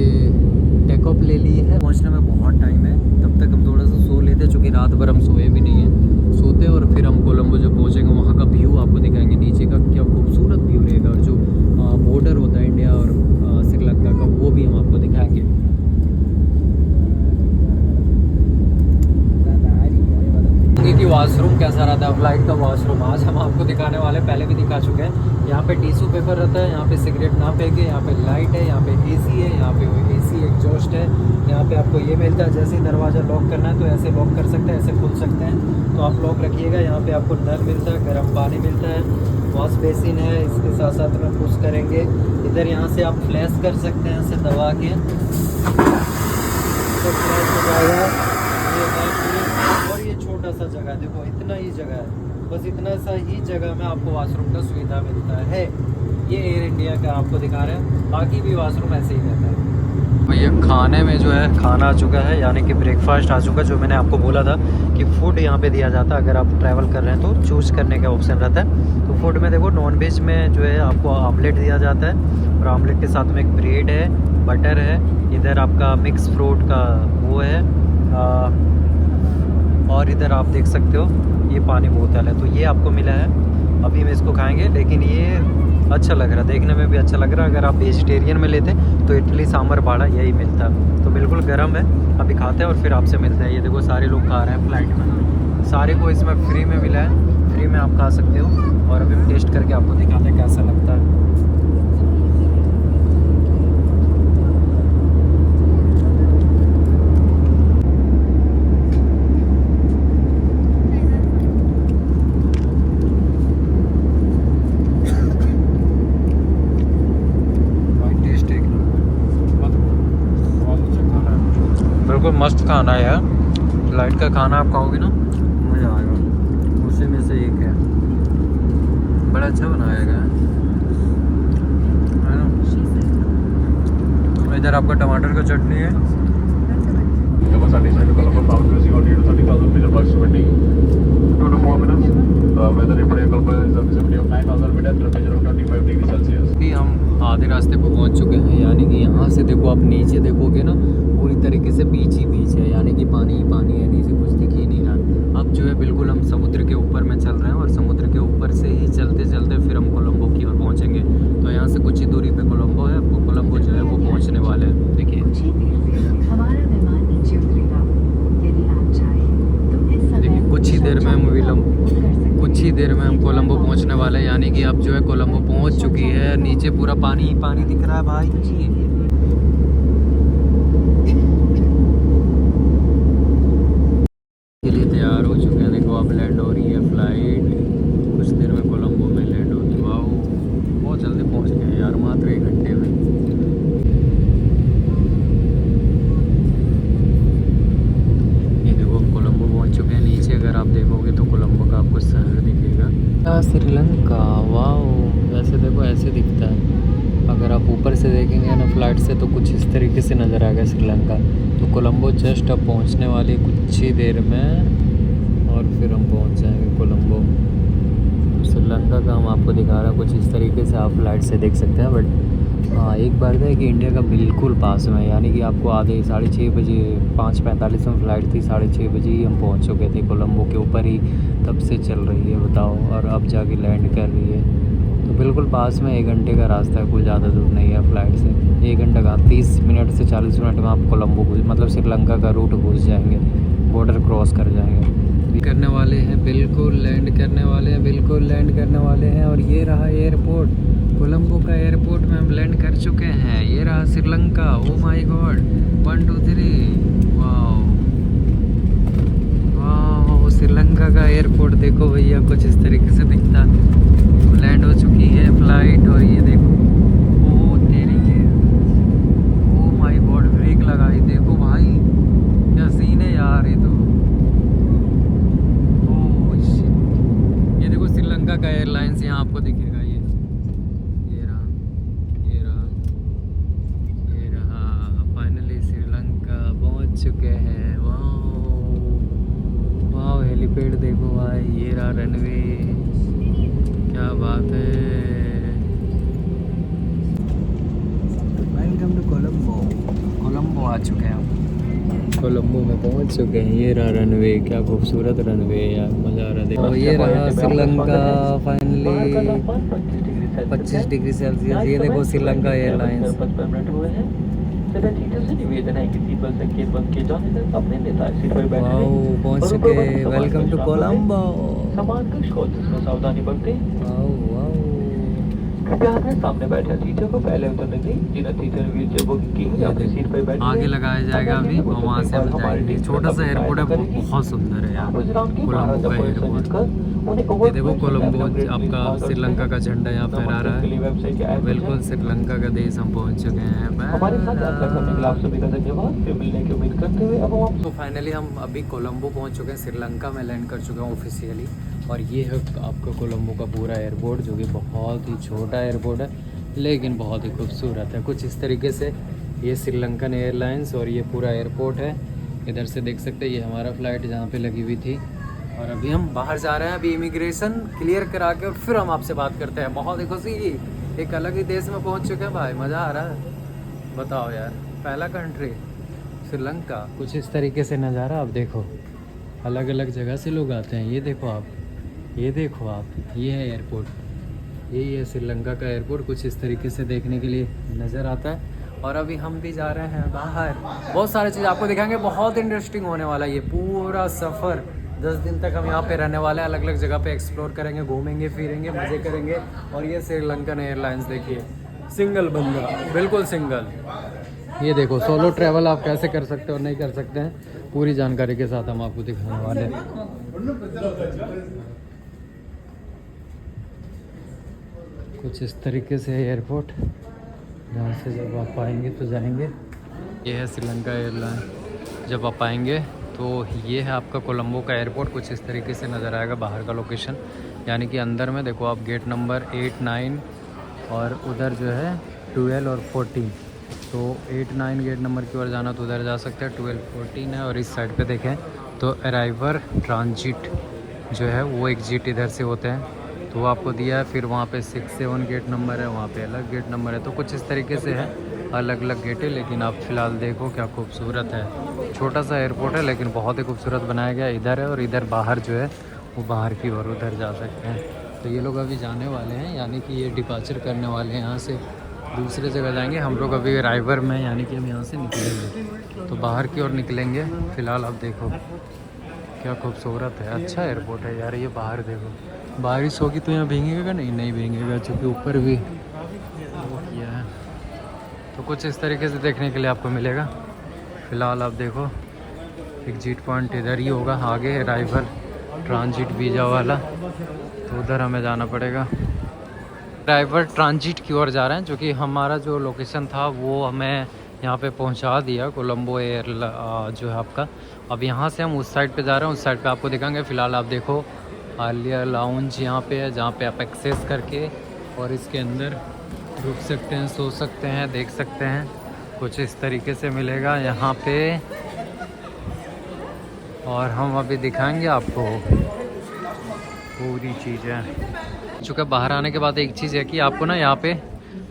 टेक ऑफ ले ली है। पहुंचने में बहुत टाइम है, तब तक हम थोड़ा सा सो लेते, चूँकि रात भर हम सोए भी नहीं हैं। सोते और फिर हम कोलंबो जो पहुंचेंगे वहाँ का व्यू आपको दिखाएंगे नीचे का, क्या खूबसूरत व्यू रहेगा। और जो बॉर्डर होता है इंडिया और श्रीलंका का, वो भी हम आपको दिखाएंगे। कि वॉशरूम कैसा रहता है, फ्लाइट का वॉशरूम आज हम आपको दिखाने वाले, पहले भी दिखा चुके हैं। यहाँ पे टिश्यू पेपर रहता है, यहाँ पे सिगरेट ना फेंके, यहाँ पे लाइट है, यहाँ पे एसी है, यहाँ पे एसी एग्जॉस्ट है। यहाँ पे आपको ये मिलता है, जैसे दरवाज़ा लॉक करना है तो ऐसे लॉक कर सकते हैं, ऐसे खुल सकते हैं, तो आप लॉक रखिएगा। यहाँ पे आपको नल मिलता है, गर्म पानी मिलता है, वॉश बेसिन है, इसके साथ साथ में पुश करेंगे। इधर यहाँ से आप फ्लैश कर सकते हैं, ऐसे दबा के तो फ्लैश हो जाएगा। और ये छोटा सा जगह देखो, इतना ही जगह है, बस इतना सा ही जगह में आपको वॉशरूम का सुविधा मिलता है। ये एयर इंडिया का आपको दिखा रहे हैं, बाकी भी वॉशरूम ऐसे ही रहता है। भैया खाने में जो है खाना आ चुका है, यानी कि ब्रेकफास्ट आ चुका है। जो मैंने आपको बोला था कि फ़ूड यहाँ पे दिया जाता है, अगर आप ट्रैवल कर रहे हैं तो चूज़ करने का ऑप्शन रहता है। तो फूड में देखो नॉन वेज में जो है आपको आमलेट दिया जाता है, और आमलेट के साथ में एक ब्रेड है, बटर है, इधर आपका मिक्स फ्रूट का वो है, और इधर आप देख सकते हो ये पानी बोतल है। तो ये आपको मिला है, अभी हम इसको खाएंगे, लेकिन ये अच्छा लग रहा है, देखने में भी अच्छा लग रहा है। अगर आप वेजिटेरियन में लेते तो इडली सांभर बाड़ा यही मिलता, तो बिल्कुल गर्म है। अभी खाते हैं और फिर आपसे मिलते हैं। ये देखो सारे लोग खा रहे हैं फ्लाइट में, सारे को इसमें फ्री में मिला है, फ्री में आप खा सकते हो। और अभी हम टेस्ट करके आपको दिखाते हैं कैसा लगता है। बिल्कुल मस्त खाना है यार, फ्लाइट का खाना आप खाओगे ना मज़ा आएगा। उसी में से एक है, बड़ा अच्छा बनाया गया है ना। इधर आपका टमाटर का चटनी है। हम आधे रास्ते पर पहुंच चुके हैं, यानी कि यहाँ से देखो आप नीचे देखोगे ना, पूरी तरीके से बीच ही बीच है, यानी कि पानी ही पानी है, नीचे कुछ दिख ही नहीं रहा। अब जो है बिल्कुल हम समुद्र के ऊपर में चल रहे हैं, और समुद्र के ऊपर से ही चलते चलते फिर हम कोलंबो की ओर पहुँचेंगे। तो यहाँ से कुछ ही दूरी पे कोलंबो है, आपको कोलंबो जो है वो पहुँचने वाले हैं। देखिए कुछ ही देर में हम कोलंबो पहुँचने पहुंचने वाले हैं, यानी कि अब जो है कोलंबो पहुंच चुकी है। नीचे पूरा पानी ही पानी दिख रहा है भाई जी। के लिए तैयार हो चुके हैं। देखो अब लैंड हो रही है फ्लाइट, कुछ देर में कोलंबो में लैंड होगी। वाह बहुत जल्दी पहुंच गए यार, मात्र 1 घंटे में। ये देखो हम कोलंबो पहुंच चुके हैं। नीचे अगर आप देखोगे तो कोलंबो का आपको शहर दिखेगा, श्रीलंका। वाह वैसे देखो ऐसे दिखता है। अगर आप ऊपर से देखेंगे ना फ्लाइट से तो कुछ इस तरीके से नज़र आएगा श्रीलंका। तो कोलंबो जस्ट अब पहुंचने वाली कुछ ही देर में, और फिर हम पहुंच जाएंगे कोलंबो। श्रीलंका का हम आपको दिखा रहा कुछ इस तरीके से आप फ्लाइट से देख सकते हैं। बट हाँ एक बात है कि इंडिया का बिल्कुल पास में है, यानी कि आपको आधे 6:30 बजे 5:45 में फ़्लाइट थी, 6:30 बजे ही हम पहुँच चुके थे कोलंबो के ऊपर ही। तब से चल रही है बताओ, और अब जाके लैंड कर रही है। तो बिल्कुल पास में 1 घंटे का रास्ता है, कोई ज़्यादा दूर नहीं है फ्लाइट से। 1 घंटे का 30 मिनट से 40 मिनट में आप कोलंबो मतलब श्रीलंका का रूट घुस जाएंगे, बॉर्डर क्रॉस कर जाएंगे। करने वाले हैं, बिल्कुल लैंड करने वाले हैं, बिल्कुल लैंड करने वाले हैं। और ये रहा एयरपोर्ट, कोलंबो का एयरपोर्ट में हम लैंड कर चुके हैं। ये रहा श्रीलंका। Oh my God, 1 2 3। वाह वाह, श्रीलंका का एयरपोर्ट देखो भैया, कुछ इस तरीके से दिखता है। लैंड हो चुकी है फ्लाइट, और ये देखो ओ तेरी के, ओ माय गॉड ब्रेक लगाई। देखो भाई क्या सीन है यार, ये तो श्रीलंका का एयरलाइंस यहाँ आपको दिखेगा। ये रहा फाइनली श्रीलंका पहुँच चुके हैं। वाह हेलीपैड देखो भाई, ये रहा रनवे, क्या बात है। Welcome to Colombo. कोलंबो आ चुके हैं हम, कोलंबो में पहुंच चुके हैं। ये रहा रनवे, क्या खूबसूरत रनवे यार, मज़ा आ रहा है। देखो ये रहा श्रीलंका फाइनली 25 डिग्री सेल्सियस। ये देखो श्रीलंका एयरलाइंस। पहुंच चुके, वेलकम टू कोलंबो। सामने बैठे टीचर को पहले उतरने की, जिन्हें टीचर व्हीलचेयर बुकिंग की है अपनी सीट पर बैठे आगे लगाया जाएगा अभी, और वहाँ से हम जाएंगे। छोटा सा एयरपोर्ट है, बहुत सुंदर है यार कोलंबो का एयरपोर्ट। ये देखो कोलंबो आपका श्रीलंका का झंडा यहाँ फहरा रहा है। बिल्कुल श्रीलंका का देश हम पहुँच चुके हैं। तो फाइनली हम अभी कोलंबो पहुँच चुके हैं, श्रीलंका में लैंड कर चुके हैं ऑफिशियली। और ये है आपका कोलंबो का पूरा एयरपोर्ट, जो कि बहुत ही छोटा एयरपोर्ट है लेकिन बहुत ही खूबसूरत है। कुछ इस तरीके से ये श्रीलंकन एयरलाइंस और ये पूरा एयरपोर्ट है। इधर से देख सकते हैं ये हमारा फ़्लाइट जहाँ पे लगी हुई थी। और अभी हम बाहर जा रहे हैं, अभी इमिग्रेशन क्लियर करा के और फिर हम आपसे बात करते हैं। बहुत ही खुशी, एक अलग ही देश में पहुँच चुके हैं भाई, मज़ा आ रहा है। बताओ यार, पहला कंट्री श्रीलंका। कुछ इस तरीके से नज़ारा आप देखो, अलग अलग जगह से लोग आते हैं। ये देखो आप, ये देखो आप, ये है एयरपोर्ट, यही है श्रीलंका का एयरपोर्ट। कुछ इस तरीके से देखने के लिए नज़र आता है। और अभी हम भी जा रहे हैं बाहर, बहुत सारी चीज़ आपको दिखाएंगे। बहुत इंटरेस्टिंग होने वाला है ये पूरा सफ़र। 10 दिन तक हम यहाँ पे रहने वाले हैं, अलग अलग जगह पे एक्सप्लोर करेंगे, घूमेंगे फिरेंगे, मज़े करेंगे। और ये श्रीलंकन एयरलाइंस देखिए, सिंगल बंदा, बिल्कुल सिंगल। ये देखो सोलो ट्रैवल आप कैसे कर सकते हो और नहीं कर सकते हैं, पूरी जानकारी के साथ हम आपको दिखाने वाले हैं। कुछ इस तरीके से एयरपोर्ट, जहाँ से जब आप आएंगे तो जाएंगे। ये है श्रीलंका एयरलाइन। जब आप आएंगे तो ये है आपका कोलंबो का एयरपोर्ट। कुछ इस तरीके से नज़र आएगा बाहर का लोकेशन, यानी कि अंदर में देखो आप गेट नंबर 8 9 और उधर जो है 12 और 14। तो 8 9 गेट नंबर की ओर जाना तो उधर जा सकते हैं, 12 14 है। और इस साइड पे देखें तो अराइवर ट्रांजिट जो है वो एग्जिट इधर से होते हैं, तो वो आपको दिया है। फिर वहाँ पे 6 7 गेट नंबर है, वहाँ पे अलग गेट नंबर है। तो कुछ इस तरीके से है, अलग अलग गेट है। लेकिन आप फ़िलहाल देखो क्या खूबसूरत है, छोटा सा एयरपोर्ट है लेकिन बहुत ही खूबसूरत बनाया गया। इधर है और इधर बाहर जो है वो बाहर की ओर उधर जा सकते हैं। तो ये लोग अभी जाने वाले हैं, यानी कि ये डिपार्चर करने वाले हैं, यहाँ से दूसरे जगह जाएंगे। हम लोग अभी अराइवर में, यानी कि हम यहाँ से निकलेंगे तो बाहर की ओर निकलेंगे। फ़िलहाल आप देखो क्या खूबसूरत है, अच्छा एयरपोर्ट है यार। ये बाहर देखो बारिश होगी तो यहाँ भीगेगा नहीं, नहीं भीगेगा, चूँकि ऊपर भी वो किया है। तो कुछ इस तरीके से देखने के लिए आपको मिलेगा। फ़िलहाल आप देखो एग्जिट पॉइंट इधर ही होगा, आगे अराइवल ट्रांजिट वीज़ा वाला, तो उधर हमें जाना पड़ेगा। अराइवल ट्रांजिट की ओर जा रहे हैं, जो कि हमारा जो लोकेशन था वो हमें यहाँ पे पहुँचा दिया, कोलंबो एयर जो है आपका। अब यहाँ से हम उस साइड पे जा रहे हैं, उस साइड पे आपको दिखाएंगे। फ़िलहाल आप देखो आलिया लाउंज यहाँ पे है, जहाँ पे आप एक्सेस करके और इसके अंदर रुक सकते हैं, सो सकते हैं, देख सकते हैं। कुछ इस तरीके से मिलेगा यहाँ पे, और हम अभी दिखाएंगे आपको पूरी चीज़ें। चूँकि बाहर आने के बाद एक चीज़ है कि आपको ना यहाँ पे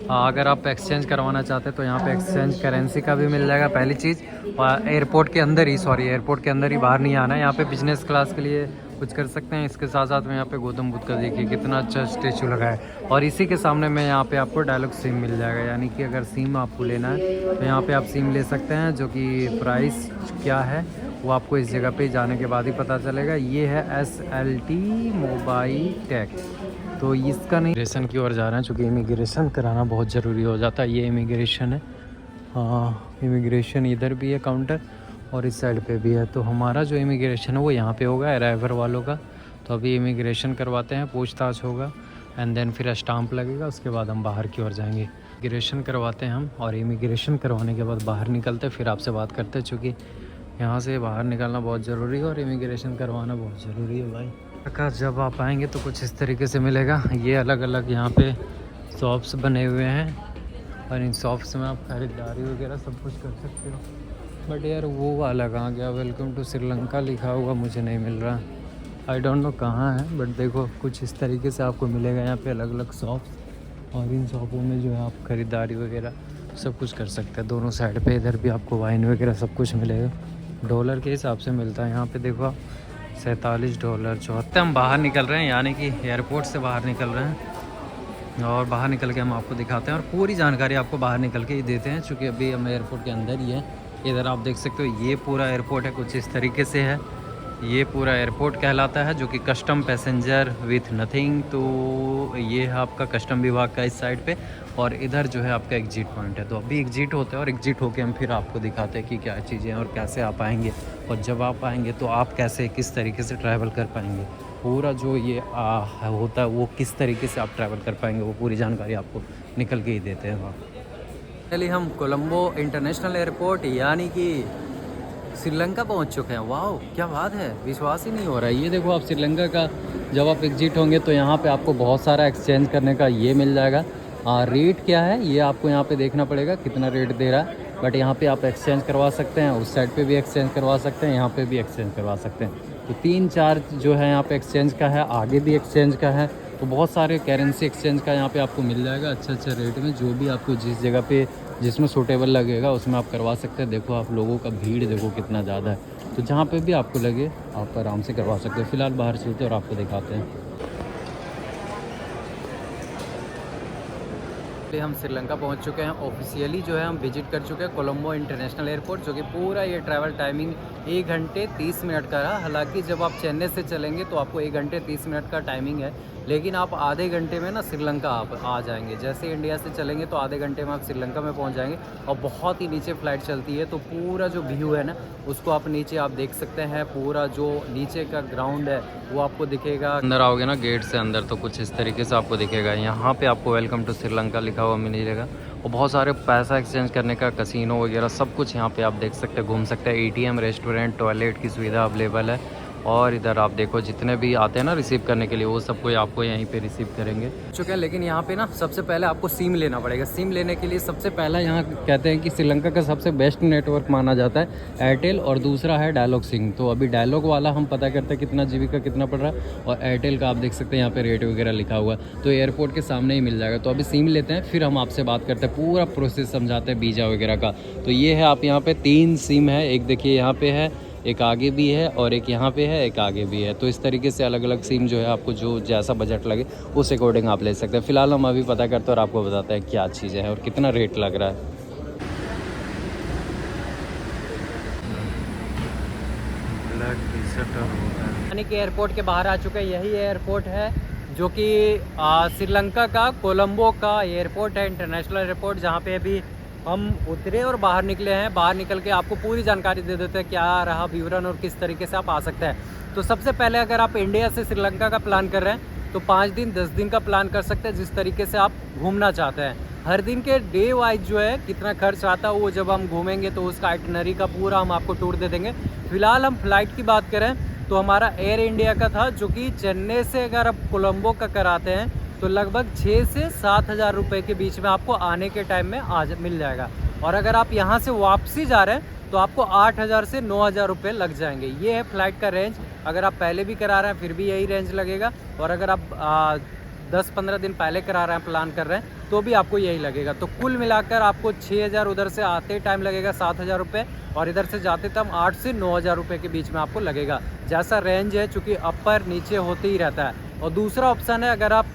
अगर आप एक्सचेंज करवाना चाहते हैं तो यहाँ पे एक्सचेंज करेंसी का भी मिल जाएगा, पहली चीज़। और एयरपोर्ट के अंदर ही, एयरपोर्ट के अंदर ही, बाहर नहीं आना है। यहाँ पे बिजनेस क्लास के लिए कुछ कर सकते हैं। इसके साथ साथ में यहाँ पे गौतम बुद्ध का देखिए कितना अच्छा स्टेचू लगा है, और इसी के सामने में यहाँ पे आपको डायलॉग सिम मिल जाएगा। यानी कि अगर सिम आपको लेना है तो यहाँ पे आप सिम ले सकते हैं, जो कि प्राइस क्या है वो आपको इस जगह पे जाने के बाद ही पता चलेगा। ये है SLT मोबाइल टेक। तो इसका नहीं, इमिग्रेशन की ओर जा रहे हैं, चूँकि इमिग्रेशन कराना बहुत ज़रूरी हो जाता है। ये इमिग्रेशन है, हाँ इमिग्रेशन इधर भी है काउंटर, और इस साइड पे भी है। तो हमारा जो इमिग्रेशन है वो यहाँ पे होगा अराइवर वालों का। तो अभी इमिग्रेशन करवाते हैं, पूछताछ होगा, एंड देन फिर स्टाम्प लगेगा, उसके बाद हम बाहर की ओर जाएंगे। इमिग्रेशन करवाते हैं हम, और इमिग्रेशन करवाने के बाद बाहर निकलते फिर आपसे बात करते हैं, चूँकि यहाँ से बाहर निकलना बहुत ज़रूरी है और इमिग्रेशन करवाना बहुत ज़रूरी है भाई। का जब आप आएंगे तो कुछ इस तरीके से मिलेगा। ये अलग अलग यहाँ पे शॉप्स बने हुए हैं, और इन शॉप्स में आप खरीदारी वगैरह सब कुछ कर सकते हो। बट यार वो वाला कहाँ गया, वेलकम टू श्रीलंका लिखा हुआ मुझे नहीं मिल रहा, आई डोंट नो कहाँ है। बट देखो कुछ इस तरीके से आपको मिलेगा यहाँ पे अलग अलग शॉप्स, और इन शॉपों में जो है आप खरीदारी वगैरह सब कुछ कर सकते हैं। दोनों साइड पे इधर भी आपको वाइन वगैरह सब कुछ मिलेगा, डॉलर के हिसाब से मिलता है। यहाँ पे देखो आप $47 74। हम बाहर निकल रहे हैं, यानी कि एयरपोर्ट से बाहर निकल रहे हैं, और बाहर निकल के हम आपको दिखाते हैं और पूरी जानकारी आपको बाहर निकल के ही देते हैं, क्योंकि अभी हम एयरपोर्ट के अंदर ही है। इधर आप देख सकते हो ये पूरा एयरपोर्ट है, कुछ इस तरीके से है। ये पूरा एयरपोर्ट कहलाता है, जो कि कस्टम पैसेंजर विथ नथिंग। तो ये है आपका कस्टम विभाग का इस साइड पे, और इधर जो है आपका एग्जिट पॉइंट है। तो अभी एग्जिट होते हैं, और एग्जिट होके हम फिर आपको दिखाते हैं कि क्या चीज़ें हैं और कैसे आप आएंगे, और जब आप आएंगे तो आप कैसे किस तरीके से ट्रैवल कर पाएंगे। पूरा जो ये होता है वो किस तरीके से आप ट्रैवल कर पाएंगे, वो पूरी जानकारी आपको निकल के ही देते हैं वहाँ। चलिए हम कोलंबो इंटरनेशनल एयरपोर्ट यानी कि श्रीलंका पहुंच चुके हैं। वाह क्या बात है, विश्वास ही नहीं हो रहा है। ये देखो आप श्रीलंका का जब आप एग्जिट होंगे तो यहाँ पे आपको बहुत सारा एक्सचेंज करने का ये मिल जाएगा। रेट क्या है ये आपको यहाँ पे देखना पड़ेगा, कितना रेट दे रहा है। बट यहाँ पे आप एक्सचेंज करवा सकते हैं, उस साइड पे भी एक्सचेंज करवा सकते हैं, यहाँ पे भी एक्सचेंज करवा सकते हैं। तो 3-4 जो है यहाँ पे एक्सचेंज का है, आगे भी एक्सचेंज का है। तो बहुत सारे करेंसी एक्सचेंज का यहाँ पे आपको मिल जाएगा अच्छे रेट में, जो भी आपको जिस जगह पे जिसमें सूटेबल लगेगा उसमें आप करवा सकते हैं। देखो आप लोगों का भीड़ देखो कितना ज़्यादा है, तो जहाँ पे भी आपको लगे आप आराम से करवा सकते हो। फिलहाल बाहर चलते हैं और आपको दिखाते हैं। हम श्रीलंका पहुंच चुके हैं, ऑफिशियली जो है हम विजिट कर चुके हैं कोलंबो इंटरनेशनल एयरपोर्ट, जो कि पूरा ये ट्रैवल टाइमिंग 1 घंटे 30 मिनट का रहा। हालांकि जब आप चेन्नई से चलेंगे तो आपको 1 घंटे 30 मिनट का टाइमिंग है, लेकिन आप आधे घंटे में ना श्रीलंका आप आ जाएंगे। जैसे इंडिया से चलेंगे तो आधे घंटे में आप श्रीलंका में पहुंच जाएंगे, और बहुत ही नीचे फ़्लाइट चलती है। तो पूरा जो व्यू है ना उसको आप नीचे आप देख सकते हैं, पूरा जो नीचे का ग्राउंड है वो आपको दिखेगा। अंदर आओगे ना गेट से अंदर तो कुछ इस तरीके से आपको दिखेगा। यहाँ पे आपको वेलकम टू श्रीलंका लिखा हुआ मिलेगा, और बहुत सारे पैसा एक्सचेंज करने का कसिनो वगैरह सब कुछ यहाँ पे आप देख सकते हैं, घूम सकते हैं। ATM, रेस्टोरेंट, टॉयलेट की सुविधा अवेलेबल है। और इधर आप देखो जितने भी आते हैं ना रिसीव करने के लिए, वो सब कोई आपको यहीं पे रिसीव करेंगे चुके हैं। लेकिन यहाँ पे ना सबसे पहले आपको सिम लेना पड़ेगा। सिम लेने के लिए सबसे पहला यहाँ कहते हैं कि श्रीलंका का सबसे बेस्ट नेटवर्क माना जाता है एयरटेल, और दूसरा है डायलॉग सिम। तो अभी डायलॉग वाला हम पता करते हैं कितना GB का कितना पड़ रहा है, और एयरटेल का आप देख सकते हैं यहाँ पे रेट वगैरह लिखा हुआ है, तो एयरपोर्ट के सामने ही मिल जाएगा। तो अभी सिम लेते हैं, फिर हम आपसे बात करते हैं, पूरा प्रोसेस समझाते हैं वीज़ा वगैरह का। तो ये है आप यहाँ पे 3 सिम है, एक देखिए यहाँ पे है, एक आगे भी है, और एक यहाँ पे है, एक आगे भी है। तो इस तरीके से अलग अलग सिम जो है आपको जो जैसा बजट लगे उस अकॉर्डिंग आप ले सकते हैं। फिलहाल हम अभी पता करते हैं और आपको बताते हैं क्या चीज़ें हैं और कितना रेट लग रहा है। यानी कि एयरपोर्ट के बाहर आ चुके हैं, यही एयरपोर्ट है जो कि श्रीलंका का कोलंबो का एयरपोर्ट है, इंटरनेशनल एयरपोर्ट, जहाँ पे अभी हम उतरे और बाहर निकले हैं। बाहर निकल के आपको पूरी जानकारी दे देते हैं क्या रहा विवरण और किस तरीके से आप आ सकते हैं। तो सबसे पहले अगर आप इंडिया से श्रीलंका का प्लान कर रहे हैं तो 5 दिन 10 दिन का प्लान कर सकते हैं, जिस तरीके से आप घूमना चाहते हैं। हर दिन के डे वाइज जो है कितना खर्च आता है वो जब हम घूमेंगे तो उसका आइटनरी का पूरा हम आपको टूर दे देंगे। फिलहाल हम फ्लाइट की बात करें तो हमारा एयर इंडिया का था, जो कि चेन्नई से अगर आप कोलंबो का कराते हैं तो लगभग 6 से 7 हज़ार रुपये के बीच में आपको आने के टाइम में मिल जाएगा। और अगर आप यहाँ से वापसी जा रहे हैं तो आपको 8 हज़ार से 9 हज़ार रुपये लग जाएंगे। ये है फ्लाइट का रेंज। अगर आप पहले भी करा रहे हैं फिर भी यही रेंज लगेगा, और अगर आप 10-15 दिन पहले करा रहे हैं, प्लान कर रहे हैं, तो भी आपको यही लगेगा। तो कुल मिलाकर आपको 6 हज़ार उधर से आते टाइम लगेगा 7 हज़ार रुपये, और इधर से जाते तब 8 से 9 हज़ार रुपये के बीच में आपको लगेगा। जैसा रेंज है, चूँकि अपर नीचे होते ही रहता है। और दूसरा ऑप्शन है, अगर आप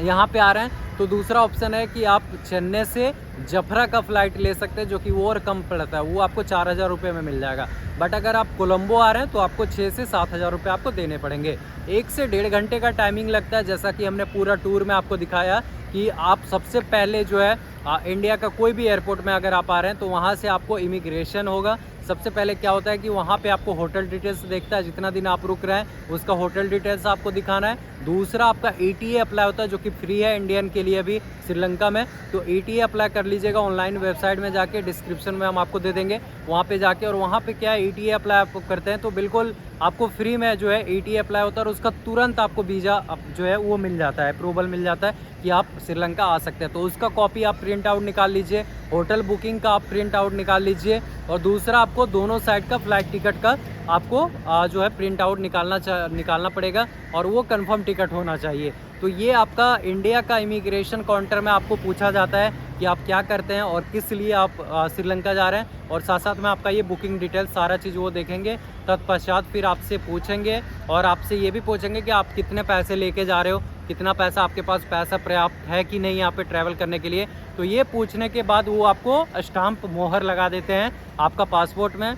यहाँ पे आ रहे हैं तो दूसरा ऑप्शन है कि आप चेन्नई से जफरा का फ़्लाइट ले सकते हैं, जो कि वो और कम पड़ता है, वो आपको 4 हज़ार रुपये में मिल जाएगा। बट अगर आप कोलंबो आ रहे हैं तो आपको 6 से 7 हज़ार रुपये आपको देने पड़ेंगे। 1 से 1.5 घंटे का टाइमिंग लगता है, जैसा कि हमने पूरा टूर में आपको दिखाया कि आप सबसे पहले जो है इंडिया का कोई भी एयरपोर्ट में अगर आप आ रहे हैं तो वहाँ से आपको इमिग्रेशन होगा। सबसे पहले क्या होता है कि वहाँ पे आपको होटल डिटेल्स देखता है, जितना दिन आप रुक रहे हैं उसका होटल डिटेल्स आपको दिखाना है। दूसरा आपका ETA अप्लाई होता है, जो कि फ्री है इंडियन के लिए अभी श्रीलंका में। तो ETA अप्लाई कर लीजिएगा ऑनलाइन वेबसाइट में जाके, डिस्क्रिप्शन में हम आपको दे देंगे वहाँ पे जाके। और वहाँ पे क्या है, ETA अप्लाई आप करते हैं तो बिल्कुल आपको फ्री में जो है ETA अप्लाई होता है, और उसका तुरंत आपको वीज़ा जो है वो मिल जाता है, अप्रूवल मिल जाता है कि आप श्रीलंका आ सकते हैं। तो उसका कॉपी आप प्रिंट आउट निकाल लीजिए, होटल बुकिंग का आप प्रिंट आउट निकाल लीजिए, और दूसरा आपको दोनों साइड का फ्लाइट टिकट का आपको जो है प्रिंट आउट निकालना पड़ेगा, और वो कंफर्म टिकट होना चाहिए। तो ये आपका इंडिया का इमिग्रेशन काउंटर में आपको पूछा जाता है कि आप क्या करते हैं और किस लिए आप श्रीलंका जा रहे हैं, और साथ साथ में आपका ये बुकिंग डिटेल सारा चीज़ वो देखेंगे। तत्पश्चात फिर आपसे पूछेंगे, और आपसे ये भी पूछेंगे कि आप कितने पैसे लेके जा रहे हो, कितना पैसा आपके पास पैसा पर्याप्त है कि नहीं यहाँ पे ट्रैवल करने के लिए। तो ये पूछने के बाद वो आपको स्टाम्प मोहर लगा देते हैं आपका पासपोर्ट में।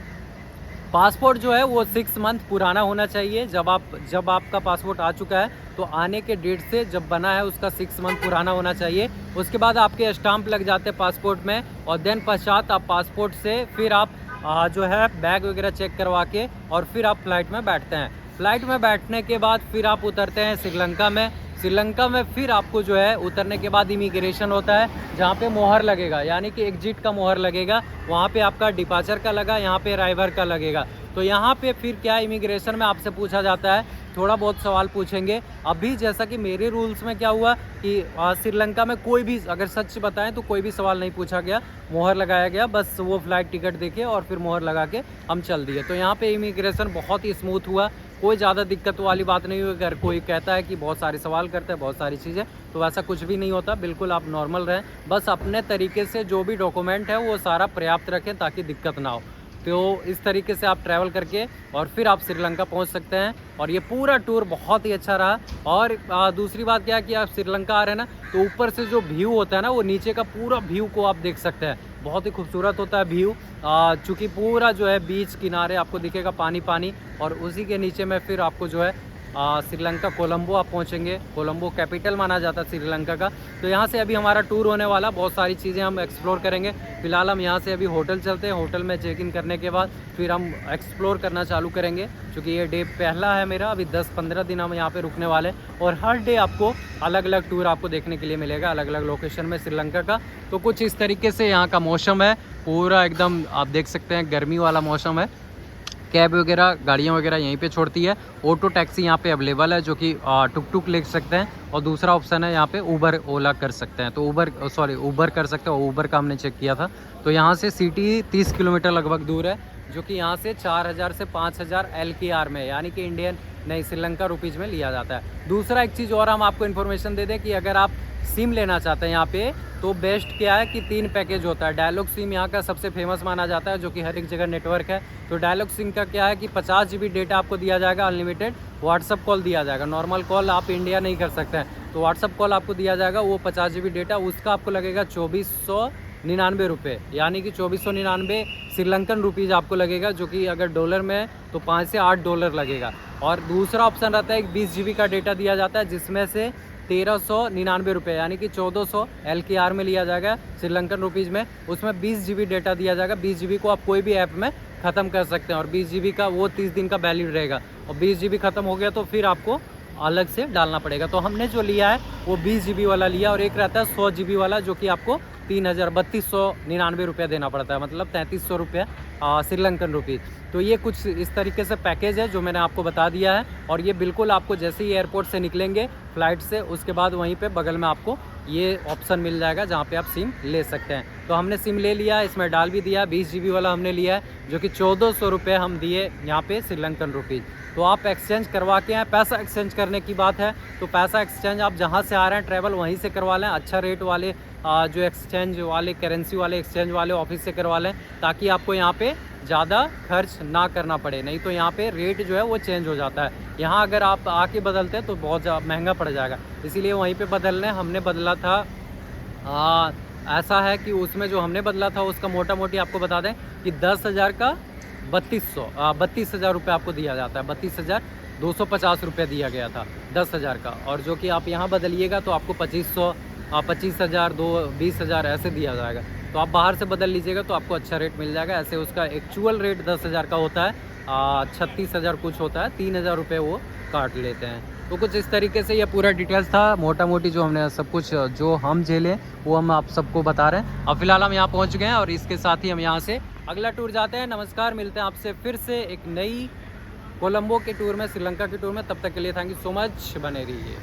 पासपोर्ट जो है वो 6 मंथ पुराना होना चाहिए। जब आपका पासपोर्ट आ चुका है तो आने के डेट से जब बना है उसका 6 मंथ पुराना होना चाहिए। उसके बाद आपके स्टाम्प लग जाते हैं पासपोर्ट में, और देन पश्चात आप पासपोर्ट से फिर आप जो है बैग वगैरह चेक करवा के और फिर आप फ्लाइट में बैठते हैं। फ्लाइट में बैठने के बाद फिर आप उतरते हैं श्रीलंका में। श्रीलंका में फिर आपको जो है उतरने के बाद इमिग्रेशन होता है, जहाँ पे मोहर लगेगा, यानी कि एग्जिट का मोहर लगेगा। वहाँ पे आपका डिपार्चर का लगा, यहाँ पे अराइवल का लगेगा। तो यहाँ पे फिर क्या इमिग्रेशन में आपसे पूछा जाता है, थोड़ा बहुत सवाल पूछेंगे। अभी जैसा कि मेरे रूल्स में क्या हुआ कि श्रीलंका में कोई भी, अगर सच बताएं तो कोई भी सवाल नहीं पूछा गया, मोहर लगाया गया, बस वो फ्लाइट टिकट देके और फिर मोहर लगा के हम चल दिए। तो यहाँ पे इमिग्रेशन बहुत ही स्मूथ हुआ, कोई ज़्यादा दिक्कत वाली बात नहीं हुई। अगर कोई कहता है कि बहुत सारे सवाल करते हैं, बहुत सारी चीज़ें, तो वैसा कुछ भी नहीं होता। बिल्कुल आप नॉर्मल रहें, बस अपने तरीके से जो भी डॉक्यूमेंट है वो सारा पर्याप्त रखें ताकि दिक्कत ना हो। तो इस तरीके से आप ट्रैवल करके और फिर आप श्रीलंका पहुंच सकते हैं। और ये पूरा टूर बहुत ही अच्छा रहा। और दूसरी बात क्या है कि आप श्रीलंका आ रहे हैं ना, तो ऊपर से जो व्यू होता है ना, वो नीचे का पूरा व्यू को आप देख सकते हैं। बहुत ही खूबसूरत होता है व्यू, चूँकि पूरा जो है बीच किनारे आपको दिखेगा पानी पानी, और उसी के नीचे में फिर आपको जो है श्रीलंका कोलंबो आप पहुंचेंगे। कोलंबो कैपिटल माना जाता है श्रीलंका का। तो यहाँ से अभी हमारा टूर होने वाला, बहुत सारी चीज़ें हम एक्सप्लोर करेंगे। फिलहाल हम यहाँ से अभी होटल चलते हैं, होटल में चेक इन करने के बाद फिर हम एक्सप्लोर करना चालू करेंगे, क्योंकि ये डे पहला है मेरा। अभी 10-15 दिन हम यहाँ पे रुकने वाले हैं, और हर डे आपको अलग अलग टूर आपको देखने के लिए मिलेगा, अलग अलग लोकेशन में श्रीलंका का। तो कुछ इस तरीके से यहाँ का मौसम है, पूरा एकदम आप देख सकते हैं गर्मी वाला मौसम है। कैब वगैरह, गाड़ियाँ वगैरह यहीं पे छोड़ती है। ऑटो टैक्सी यहाँ पे अवेलेबल है, जो कि टुक टुक ले सकते हैं। और दूसरा ऑप्शन है यहाँ पे उबर ओला कर सकते हैं, तो उबर कर सकते हैं। उबर का हमने चेक किया था। तो यहाँ से सिटी 30 किलोमीटर लगभग दूर है, जो कि यहाँ से 4000 से 5000 LKR में, यानी कि इंडियन नहीं श्रीलंका रुपीज़ में लिया जाता है। दूसरा एक चीज़ और हम आपको इन्फॉर्मेशन दे दें कि अगर आप सिम लेना चाहते हैं यहाँ पे, तो बेस्ट क्या है कि 3 पैकेज होता है। डायलॉग सिम यहाँ का सबसे फेमस माना जाता है, जो कि हर एक जगह नेटवर्क है। तो डायलॉग सिम का क्या है कि 50 GB डेटा आपको दिया जाएगा अनलिमिटेड, व्हाट्सअप कॉल दिया जाएगा। नॉर्मल कॉल आप इंडिया नहीं कर सकते हैं, तो व्हाट्सअप कॉल आपको दिया जाएगा, वो 50 GB डेटा, उसका आपको लगेगा 2400 ₹2499, यानी कि 2499 श्रीलंकन रुपीज़ आपको लगेगा, जो कि अगर डॉलर में है तो $5 से $8 लगेगा। और दूसरा ऑप्शन रहता है, एक 20 GB का डेटा दिया जाता है, जिसमें से ₹1399 यानी कि 1400 LKR में लिया जाएगा श्रीलंकन रुपीज़ में। उसमें 20 GB डेटा दिया जाएगा। 20 GB को आप कोई भी ऐप में ख़त्म कर सकते हैं और 20 GB का वो 30 दिन का वैलिड रहेगा। और 20 GB ख़त्म हो गया तो फिर आपको अलग से डालना पड़ेगा। तो हमने जो लिया है वो 20 GB वाला लिया, और एक रहता है 100 GB वाला, जो कि आपको 3299 रुपये देना पड़ता है, मतलब 3300 रुपये श्रीलंकन रुपीज़। तो ये कुछ इस तरीके से पैकेज है जो मैंने आपको बता दिया है। और ये बिल्कुल आपको जैसे ही एयरपोर्ट से निकलेंगे फ्लाइट से, उसके बाद वहीं पे बगल में आपको ये ऑप्शन मिल जाएगा जहाँ पे आप सिम ले सकते हैं। तो हमने सिम ले लिया, इसमें डाल भी दिया। 20 GB वाला हमने लिया है, जो कि 1400 रुपये हम दिए यहाँ पे श्रीलंकन रुपीज़। तो आप एक्सचेंज करवा के आएँ। पैसा एक्सचेंज करने की बात है तो पैसा एक्सचेंज आप जहाँ से आ रहे हैं ट्रैवल वहीं से करवा लें। अच्छा रेट वाले जो एक्सचेंज वाले, करेंसी वाले एक्सचेंज वाले ऑफिस से करवा लें, ताकि आपको यहाँ पे ज़्यादा खर्च ना करना पड़े। नहीं तो यहाँ पे रेट जो है वो चेंज हो जाता है। यहाँ अगर आप आके बदलते हैं तो बहुत महंगा पड़ जाएगा, इसीलिए वहीं पे बदल लें। हमने बदला था ऐसा है कि उसमें जो हमने बदला था उसका मोटा मोटी आपको बता दें कि 10,000 का 32,000 रुपये आपको दिया जाता है। 32,250 रुपये दिया गया था 10,000 का। और जो कि आप यहाँ बदलिएगा तो आपको 25,000, 20,000 ऐसे दिया जाएगा। तो आप बाहर से बदल लीजिएगा तो आपको अच्छा रेट मिल जाएगा। ऐसे उसका एक्चुअल रेट 10,000 का होता है, 36,000 कुछ होता है, 3,000 रुपये वो काट लेते हैं। तो कुछ इस तरीके से ये पूरा डिटेल्स था, मोटा मोटी जो हमने सब कुछ जो हम झेले वो हम आप सबको बता रहे हैं। अब फिलहाल हम यहाँ पहुँच गए हैं और इसके साथ ही हम यहाँ से अगला टूर जाते हैं। नमस्कार, मिलते हैं आपसे फिर से एक नई कोलंबो के टूर में, श्रीलंका के टूर में। तब तक के लिए थैंक यू सो मच, बने रहिए।